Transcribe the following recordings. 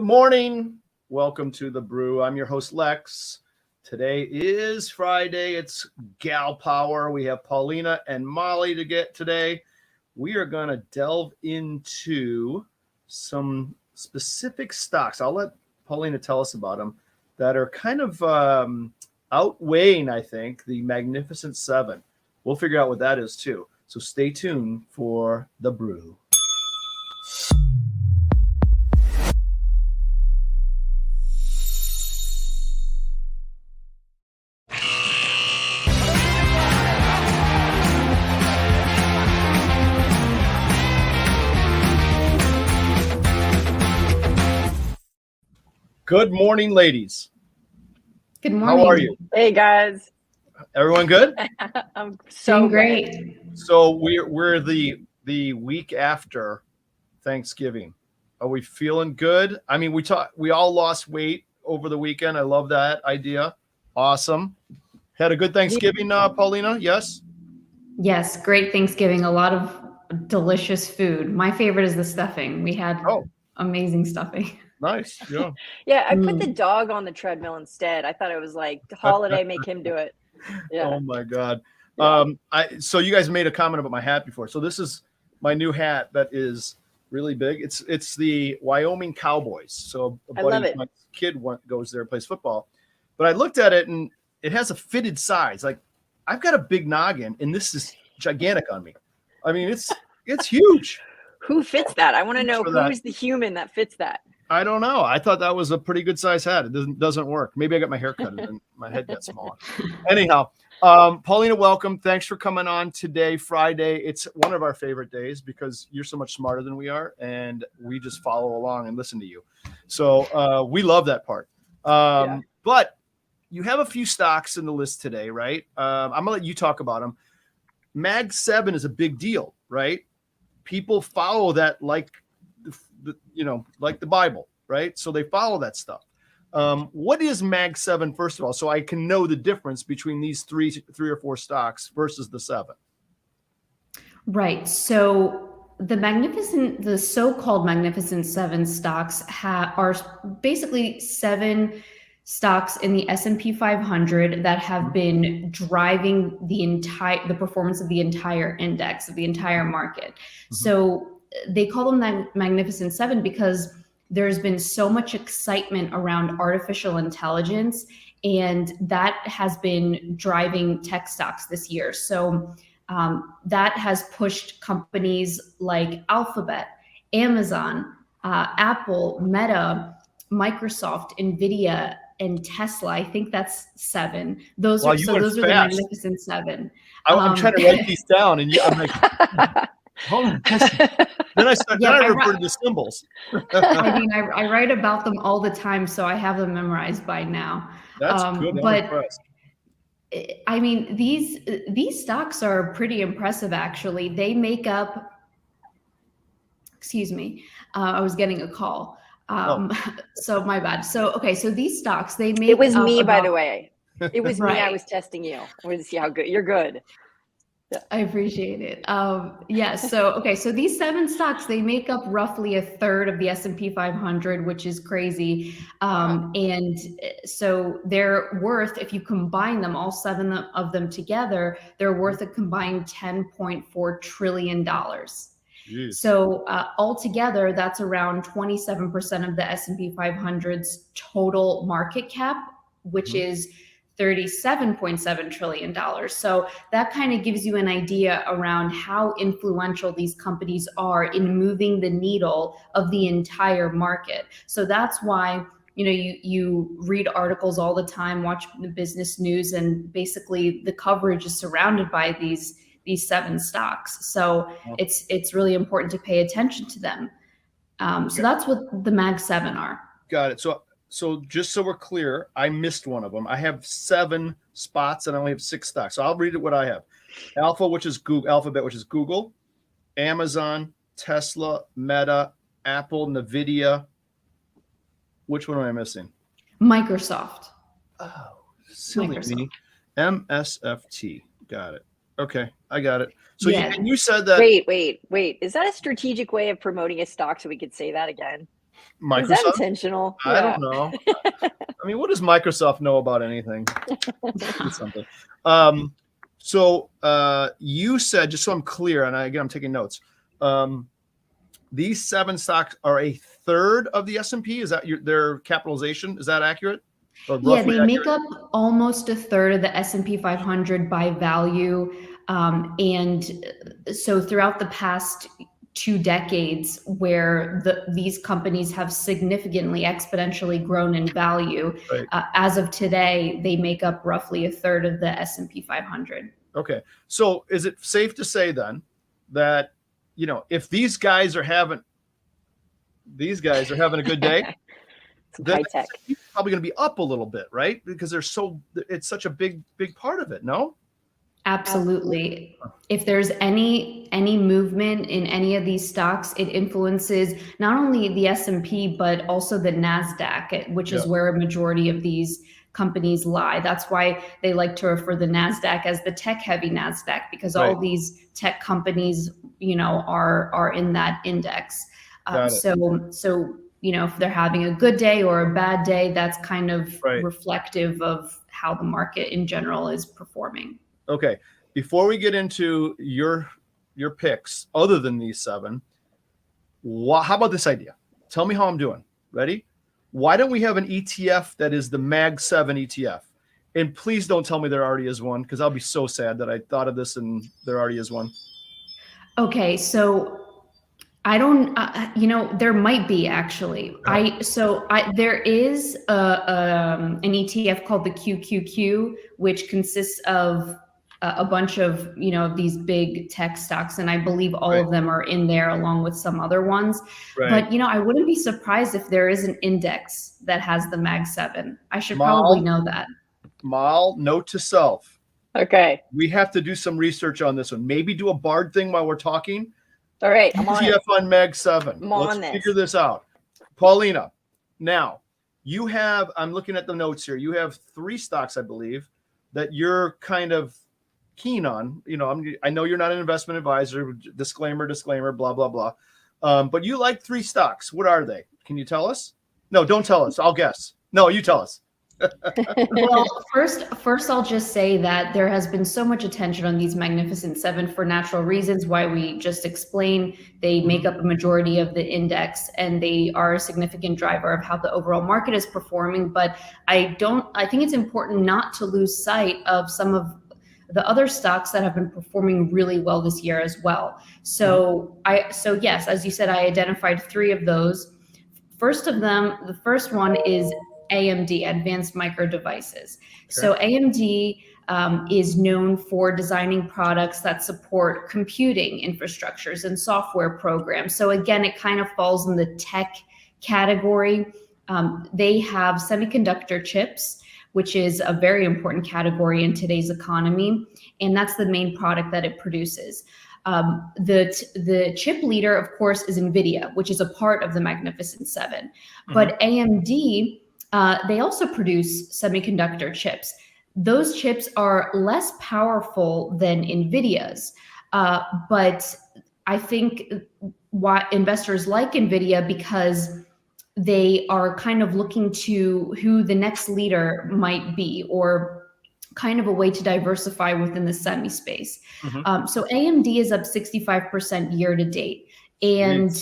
morning. Welcome to the Brew. I'm your host, Lex. Today is Friday. It's Gal Power. We have Paulina and Molly to get today. We are going to delve into some specific stocks. I'll let Paulina tell us about them that are kind of outweighing, I think, the Magnificent Seven. We'll figure out what that is too. So stay tuned for the Brew. Good morning, ladies. Good morning. How are you? Hey, guys. Everyone good? I'm so Doing great. So we're the week after Thanksgiving. Are we feeling good? I mean, we all lost weight over the weekend. I love that idea. Awesome. Had a good Thanksgiving, Paulina? Yes? Yes, great Thanksgiving. A lot of delicious food. My favorite is the stuffing. We had amazing stuffing. Nice. Yeah. Yeah, I put the dog on the treadmill instead. I thought it was like holiday, make him do it. Yeah. Oh my God. Yeah. So you guys made a comment about my hat before. So this is my new hat that is really big. It's the Wyoming Cowboys. So I love it. My kid goes there and plays football. But I looked at it and it has a fitted size. Like I've got a big noggin and this is gigantic on me. I mean, it's huge. Who fits that? I want to know who's the human that fits that. I don't know. I thought that was a pretty good size hat. It doesn't work. Maybe I got my hair cut and my head got smaller. Anyhow, Paulina, welcome. Thanks for coming on today, Friday. It's one of our favorite days because you're so much smarter than we are, and we just follow along and listen to you. So we love that part. But you have a few stocks in the list today, right? I'm going to let you talk about them. Mag 7 is a big deal, right? People follow that like the Bible, right? So they follow that stuff. What is Mag 7, first of all, so I can know the difference between these three or four stocks versus the 7? Right. So the so-called Magnificent Seven stocks are basically 7 stocks in the S&P 500 that have been driving the performance of the entire index, of the entire market. Mm-hmm. So they call them Magnificent Seven because there's been so much excitement around artificial intelligence, and that has been driving tech stocks this year. So that has pushed companies like Alphabet, Amazon, Apple, Meta, Microsoft, NVIDIA, and Tesla. I think that's 7. Those are the Magnificent Seven. I'm trying to write these down, and I'm like, hold on. Then I refer to the symbols. I mean, I write about them all the time, so I have them memorized by now. That's good. I'm impressed. I mean, these stocks are pretty impressive, actually. They make up. Excuse me, I was getting a call. So my bad. So these stocks, they make. It was me, by the way. It was right. me. I was testing you. I wanted to see how good you're. Good. Yeah. I appreciate it. So these 7 stocks, they make up roughly a third of the S&P 500, which is crazy. And so they're worth, if you combine them, all 7 of them together, they're worth a combined $10.4 trillion. Jeez. So altogether, that's around 27% of the S&P 500's total market cap, which is $37.7 trillion. So that kind of gives you an idea around how influential these companies are in moving the needle of the entire market. So that's why, you read articles all the time, watch the business news, and basically the coverage is surrounded by these 7 stocks. So it's really important to pay attention to them. So that's what the Mag 7 are. Got it. So just so we're clear, I missed one of them. I have 7 spots and I only have 6 stocks. So I'll read it what I have. Alphabet, which is Google, Amazon, Tesla, Meta, Apple, NVIDIA. Which one am I missing? Microsoft. Oh, silly me. MSFT. Got it. Okay, I got it. So you said that. Wait. Is that a strategic way of promoting a stock so we could say that again? Is that Microsoft? intentional? I don't know. I mean, what does Microsoft know about anything? Something. So you said, just so I'm clear, and again, I'm taking notes. These 7 stocks are a third of the S&P. Is that their capitalization? Is that accurate? Or Yeah, roughly they accurate? make up almost a third of the S&P 500 by value. And so throughout the past 2 decades, where these companies have significantly exponentially grown in value, Right. as of today, they make up roughly a third of the S&P 500. Okay. So is it safe to say then that, if these guys are having a good day, then high tech. it's probably going to be up a little bit, right? Because it's such a big part of it. No? Absolutely. If there's any movement in any of these stocks, it influences not only the S&P but also the NASDAQ, which is where a majority of these companies lie. That's why they like to refer the NASDAQ as the tech-heavy NASDAQ, because all these tech companies, are in that index. So if they're having a good day or a bad day, that's kind of reflective of how the market in general is performing. Okay. Before we get into your picks, other than these 7, how about this idea? Tell me how I'm doing. Ready? Why don't we have an ETF that is the Mag 7 ETF? And please don't tell me there already is one, because I'll be so sad that I thought of this and there already is one. Okay, so I don't, there might be actually. There is an ETF called the QQQ, which consists of a bunch of these big tech stocks, and I believe all of them are in there along with some other ones. But I wouldn't be surprised if there is an index that has the Mag 7. I should probably know that. Mal, note to self. Okay. We have to do some research on this one. Maybe do a Bard thing while we're talking. All right, I'm on ETF on Mag 7. Let's figure this out. Paulina, now you have, I'm looking at the notes here. You have 3 stocks, I believe, that you're kind of keen on. I know you're not an investment advisor. Disclaimer, blah, blah, blah. But you like 3 stocks. What are they? Can you tell us? No, don't tell us. I'll guess. No, you tell us. Well, first I'll just say that there has been so much attention on these Magnificent 7 for natural reasons, why we just explained. They make up a majority of the index, and they are a significant driver of how the overall market is performing. But I think it's important not to lose sight of some of the other stocks that have been performing really well this year as well. So yes, as you said, I identified 3 of those. The first one is AMD, Advanced Micro Devices. So AMD is known for designing products that support computing infrastructures and software programs. So again, it kind of falls in the tech category. They have semiconductor chips, which is a very important category in today's economy, and that's the main product that it produces. The chip leader, of course, is NVIDIA, which is a part of the Magnificent 7. But AMD, they also produce semiconductor chips. Those chips are less powerful than NVIDIA's, but I think why investors like NVIDIA, because they are kind of looking to who the next leader might be, or kind of a way to diversify within the semi space. So AMD is up 65% year to date. And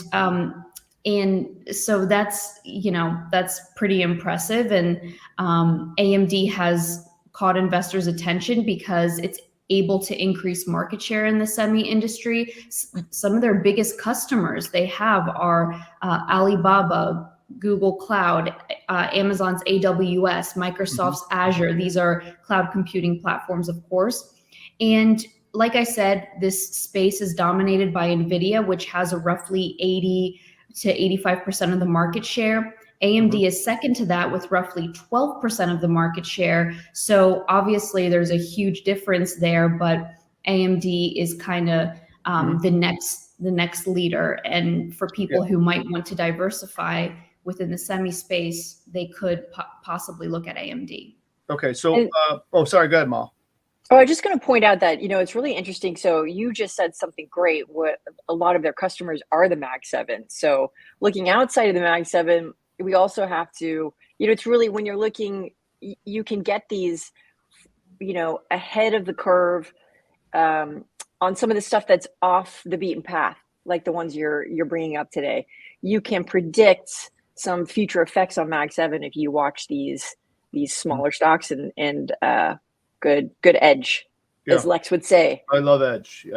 so that's pretty impressive. And AMD has caught investors' attention because it's able to increase market share in the semi industry. Some of their biggest customers they have are Alibaba, Google Cloud, Amazon's AWS, Microsoft's Azure. These are cloud computing platforms, of course. And like I said, this space is dominated by NVIDIA, which has a roughly 80 to 85% of the market share. AMD is second to that with roughly 12% of the market share. So obviously there's a huge difference there, but AMD is kind of the next leader. And for people who might want to diversify within the semi space, they could possibly look at AMD. Okay, so sorry, go ahead, Mal. Oh, I'm just going to point out that, it's really interesting. So you just said something great. What a lot of their customers are the Mag 7. So looking outside of the Mag 7, we also have to, it's really when you're looking, you can get these, ahead of the curve on some of the stuff that's off the beaten path, like the ones you're bringing up today. You can predict some future effects on Mag 7 if you watch these smaller stocks and good edge, as Lex would say. I love edge.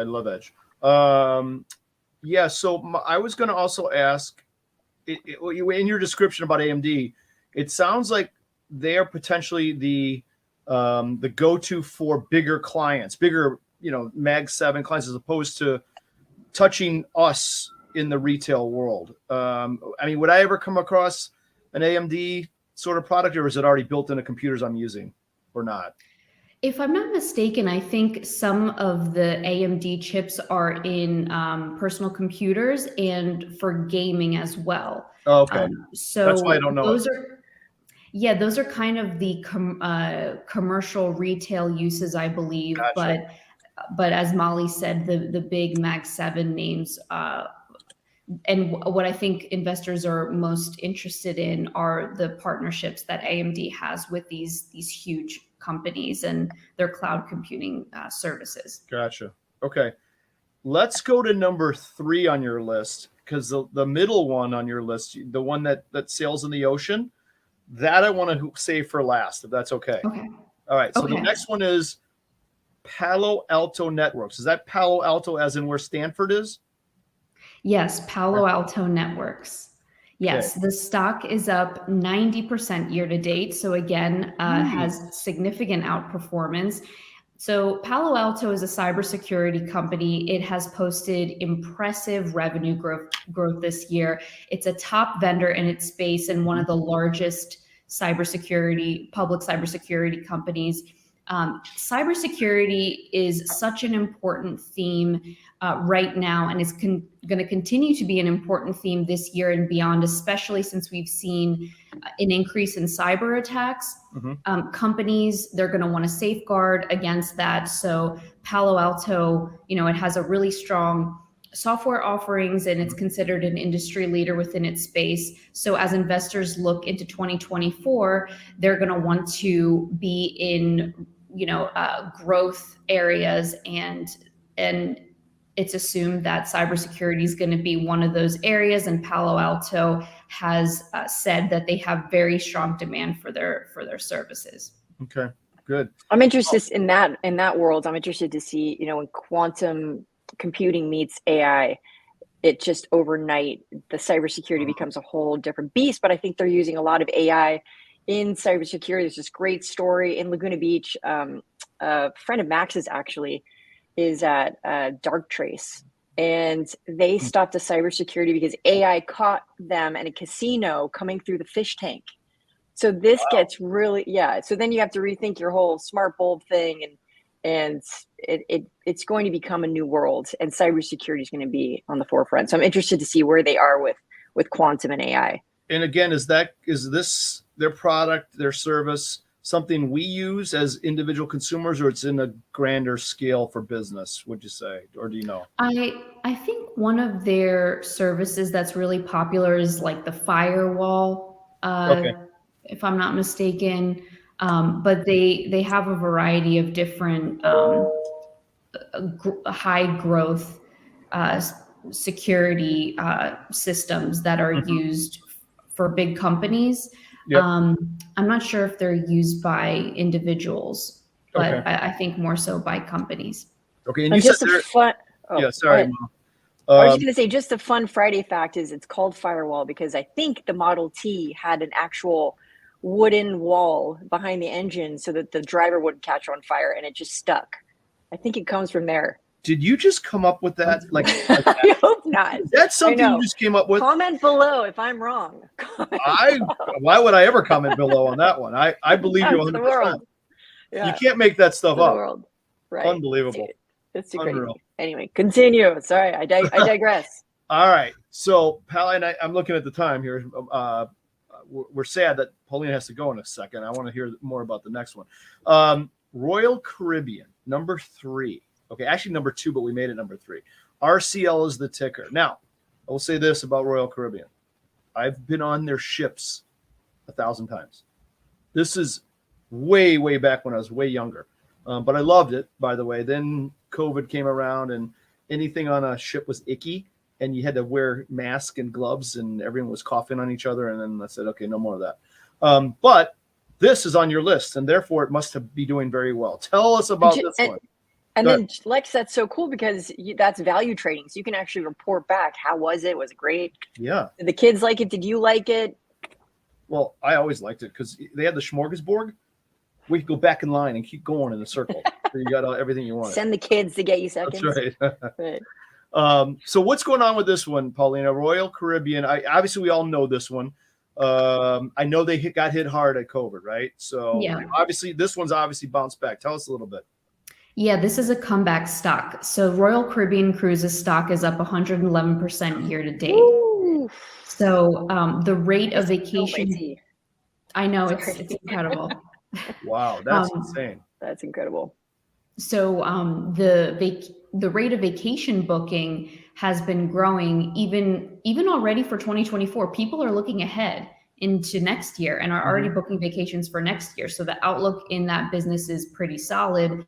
Yeah. So I was going to also ask, in your description about AMD, it sounds like they are potentially the go-to for bigger clients, bigger, Mag 7 clients, as opposed to touching us in the retail world. Would I ever come across an AMD sort of product, or is it already built into computers I'm using, or not? If I'm not mistaken, I think some of the AMD chips are in personal computers and for gaming as well. Oh, okay. So that's why I don't know. Those are kind of the commercial retail uses, I believe. Gotcha. But as Molly said, the big Mag 7 names, and what I think investors are most interested in are the partnerships that AMD has with these huge companies and their cloud computing services. Gotcha. Okay. Let's go to number 3 on your list, because the middle one on your list, the one that sails in the ocean, that I want to save for last, if that's okay. Okay. All right. So the next one is Palo Alto Networks. Is that Palo Alto as in where Stanford is? Yes, Palo Alto Networks. Yes, the stock is up 90% year to date. So again, has significant outperformance. So Palo Alto is a cybersecurity company. It has posted impressive revenue growth this year. It's a top vendor in its space and one of the largest public cybersecurity companies. Cybersecurity is such an important theme right now, and it's going to continue to be an important theme this year and beyond, especially since we've seen an increase in cyber attacks. Companies, they're going to want to safeguard against that. So Palo Alto, it has a really strong software offerings, and it's considered an industry leader within its space. So as investors look into 2024, they're going to want to be in, growth areas, and it's assumed that cybersecurity is going to be one of those areas. And Palo Alto has said that they have very strong demand for their services. Okay, good. I'm interested in that world. I'm interested to see, when quantum computing meets AI, it just overnight, the cybersecurity becomes a whole different beast. But I think they're using a lot of AI in cybersecurity. There's this great story in Laguna Beach. A friend of Max's actually is at Darktrace, and they stopped the cybersecurity because AI caught them in a casino coming through the fish tank. So this gets really, so then you have to rethink your whole smart bulb thing, and it's going to become a new world, and cybersecurity is going to be on the forefront. So I'm interested to see where they are with quantum and AI. And again, is this their product, their service, something we use as individual consumers, or it's in a grander scale for business, would you say? Or do you know? I think one of their services that's really popular is like the firewall, if I'm not mistaken. But they have a variety of different high growth security systems that are used for big companies. I'm not sure if they're used by individuals, but I think more so by companies. Okay, and you just said a fun. sorry. I was just going to say, just a fun Friday fact is it's called firewall because I think the Model T had an actual wooden wall behind the engine so that the driver wouldn't catch on fire, and it just stuck. I think it comes from there. Did you just come up with that? I hope not. That's something you just came up with. Comment below if I'm wrong. Why would I ever comment below on that one? I believe you 100%. You can't make that stuff up. World. Right. Unbelievable. It's too crazy. Anyway, continue. Sorry, I digress. All right. So, Paulina, I'm looking at the time here. We're sad that Paulina has to go in a second. I want to hear more about the next one. Royal Caribbean, number 3. Okay, actually number 2, but we made it number 3. RCL is the ticker. Now, I will say this about Royal Caribbean. I've been on their ships 1,000 times. This is way, way back when I was way younger. But I loved it, by the way. Then COVID came around and anything on a ship was icky and you had to wear masks and gloves and everyone was coughing on each other. And then I said, okay, no more of that. But this is on your list and therefore it must be doing very well. Tell us about this one. And then Lex, that's so cool because that's value trading. So you can actually report back. How was it? Was it great? Yeah. Did the kids like it? Did you like it? Well, I always liked it because they had the smorgasbord. We could go back in line and keep going in a circle. So you got everything you want. Send the kids to get you seconds. That's right. So what's going on with this one, Paulina? Royal Caribbean. Obviously, we all know this one. I know they got hit hard at COVID, right? So obviously, this one's obviously bounced back. Tell us a little bit. Yeah, this is a comeback stock. So Royal Caribbean Cruises stock is up 111% year to date. Ooh. So the rate of vacation, I know it's incredible. Wow, that's insane. That's incredible. So the rate of vacation booking has been growing even already for 2024. People are looking ahead into next year and are already booking vacations for next year. So the outlook in that business is pretty solid,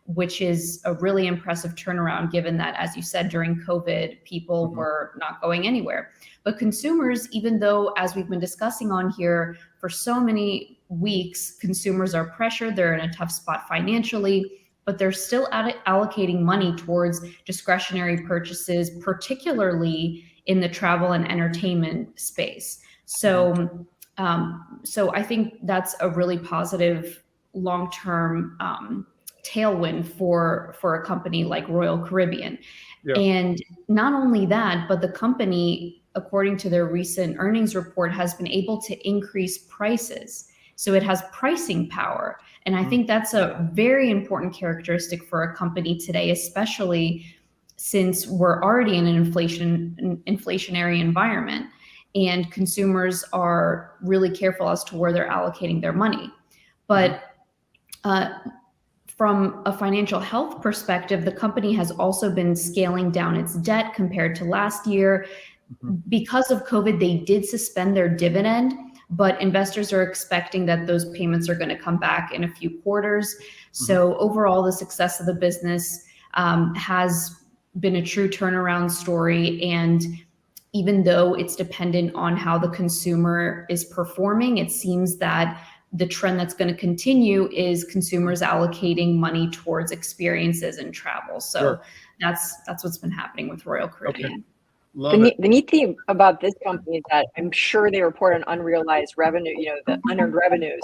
which is a really impressive turnaround given that, as you said, during COVID, people were not going anywhere. But consumers, even though, as we've been discussing on here for so many weeks, consumers are pressured, they're in a tough spot financially, but they're still allocating money towards discretionary purchases, particularly in the travel and entertainment space. So, so I think that's a really positive long-term tailwind for a company like Royal Caribbean. Yeah. And not only that, but the company, according to their recent earnings report, has been able to increase prices. So it has pricing power. And I think that's a very important characteristic for a company today, especially since we're already in an inflationary environment and consumers are really careful as to where they're allocating their money. But from a financial health perspective, the company has also been scaling down its debt compared to last year. Because of COVID, they did suspend their dividend, but investors are expecting that those payments are going to come back in a few quarters. So overall, the success of the business has been a true turnaround story. And even though it's dependent on how the consumer is performing, it seems that the trend that's going to continue is consumers allocating money towards experiences and travel. So that's what's been happening with Royal Caribbean. The neat thing about this company is that I'm sure they report on unrealized revenue, the unearned revenues.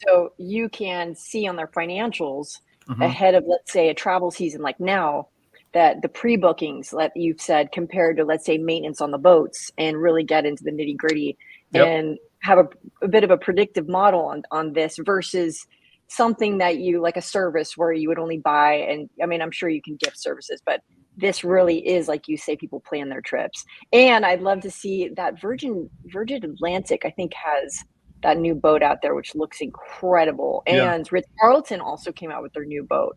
So you can see on their financials ahead of, let's say, a travel season like now, that the pre-bookings that you've said compared to, let's say, maintenance on the boats and really get into the nitty gritty and have a bit of a predictive model on this versus something that you, like a service where you would only buy. And I mean, I'm sure you can gift services, but this really is, like you say, people plan their trips. And I'd love to see that Virgin Atlantic, I think, has that new boat out there, which looks incredible. And Ritz-Carlton also came out with their new boat,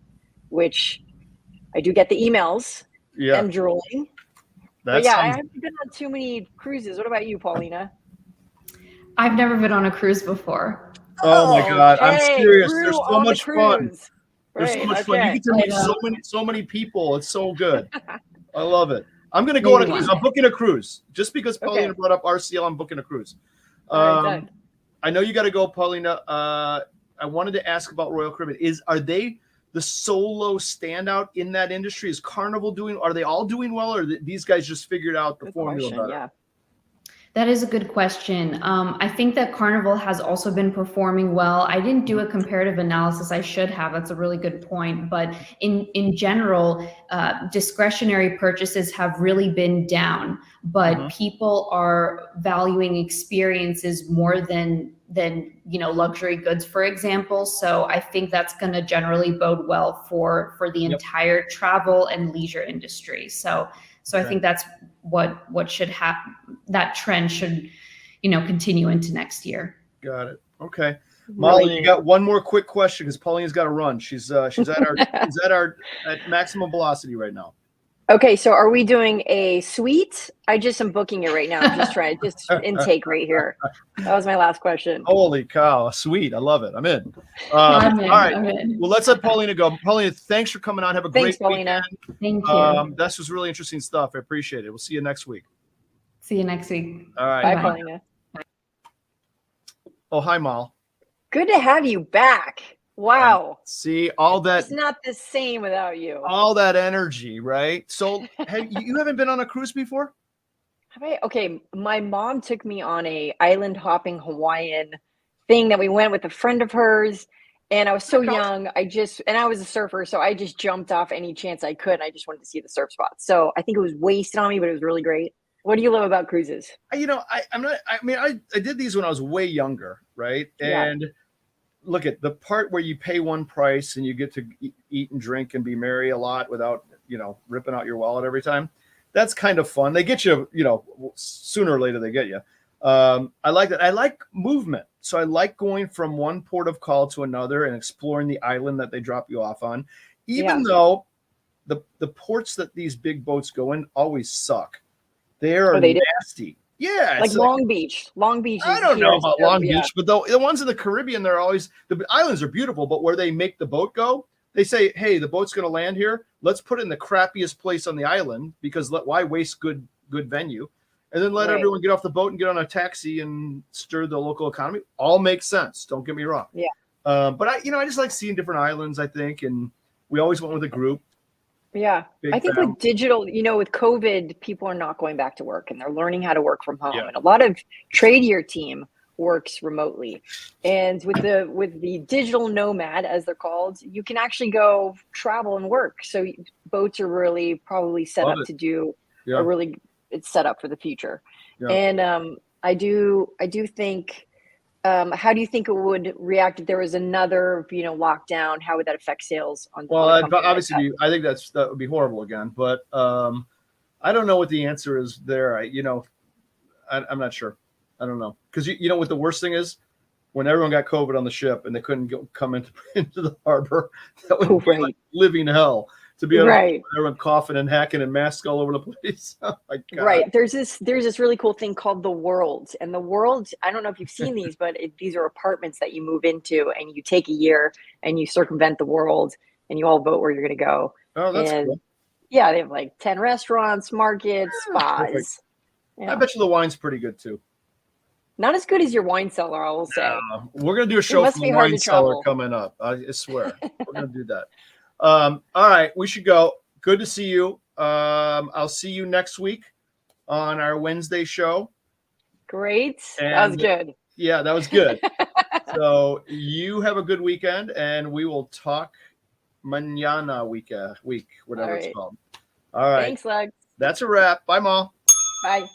which I do get the emails. I'm drooling. But I haven't been on too many cruises. What about you, Paulina? I've never been on a cruise before. Oh my God. I'm serious. Brew There's so much fun. There's so much fun. You get to meet so many people. It's so good. I love it. I'm going to go on a cruise. I'm booking a cruise. Just because Paulina brought up RCL, I'm booking a cruise. I know you got to go, Paulina. I wanted to ask about Royal Caribbean. Are they the solo standout in that industry? Is Carnival are they all doing well, or these guys just figured out the formula better? Yeah. That is a good question. I think that Carnival has also been performing well. I didn't do a comparative analysis. I should have. That's a really good point. But in general, discretionary purchases have really been down. But people are valuing experiences more than luxury goods, for example. So I think that's going to generally bode well for the entire travel and leisure industry. So I think that's what should happen. That trend should, continue into next year. Got it. Okay. Molly, you got one more quick question because Paulina's got to run. She's at maximum velocity right now. Okay, so are we doing a suite? I just am booking it right now. I'm just trying, just intake right here. That was my last question. Holy cow, sweet. I love it. I'm in. I'm in. All right. I'm in. Well, let's let Paulina go. Paulina, thanks for coming on. Have a Thanks, great Paulina. weekend. Thank you. This was really interesting stuff. I appreciate it. We'll see you next week. See you next week. All right. Bye, Paulina. Oh, hi, Mal. Good to have you back. Wow. See all that. It's not the same without you. All that energy, right? So you haven't been on a cruise before? Okay, my mom took me on a island hopping Hawaiian thing that we went with a friend of hers, and I was so young. And I was a surfer, so I just jumped off any chance I could. And I just wanted to see the surf spots. So I think it was wasted on me, but it was really great. What do you love about cruises? I did these when I was way younger, right? And look at the part where you pay one price and you get to eat and drink and be merry a lot without, ripping out your wallet every time. That's kind of fun. They get you, sooner or later they get you. I like that. I like movement. So I like going from one port of call to another and exploring the island that they drop you off on, even though the ports that these big boats go in always suck. They are nasty. Yeah. Like Long Beach. Long Beach. I don't know about Long Beach, but the ones in the Caribbean, they're always, the islands are beautiful, but where they make the boat go, they say, hey, the boat's going to land here. Let's put it in the crappiest place on the island because why waste good venue? And then let everyone get off the boat and get on a taxi and stir the local economy. All makes sense. Don't get me wrong. Yeah. But I just like seeing different islands, I think. And we always went with a group. Yeah. I think with digital, with COVID, people are not going back to work and they're learning how to work from home. Yeah. And a lot of Tradier team works remotely. And with the digital nomad, as they're called, you can actually go travel and work. So boats are really probably set up to do it's set up for the future. Yeah. And I do think, how do you think it would react if there was another, lockdown? How would that affect sales? Obviously, I think that would be horrible again. But I don't know what the answer is there. I'm not sure. I don't know because what the worst thing is when everyone got COVID on the ship and they couldn't come into the harbor. That would be like living hell. To be able to everyone coughing and hacking and masks all over the place. Oh my God. Right. There's this really cool thing called the World. And the World, I don't know if you've seen these, but these are apartments that you move into and you take a year and you circumvent the world and you all vote where you're going to go. Oh, that's cool. Yeah, they have like 10 restaurants, markets, spas. Yeah. I bet you the wine's pretty good too. Not as good as your wine cellar, I will say. We're going to do a show from the wine cellar coming up. I swear. We're going to do that. All right, we should go. Good to see you. I'll see you next week on our Wednesday show. Great. That was good. Yeah, that was good. So you have a good weekend and we will talk mañana week, whatever it's called. All right. Thanks, Lex. That's a wrap. Bye, Ma. Bye.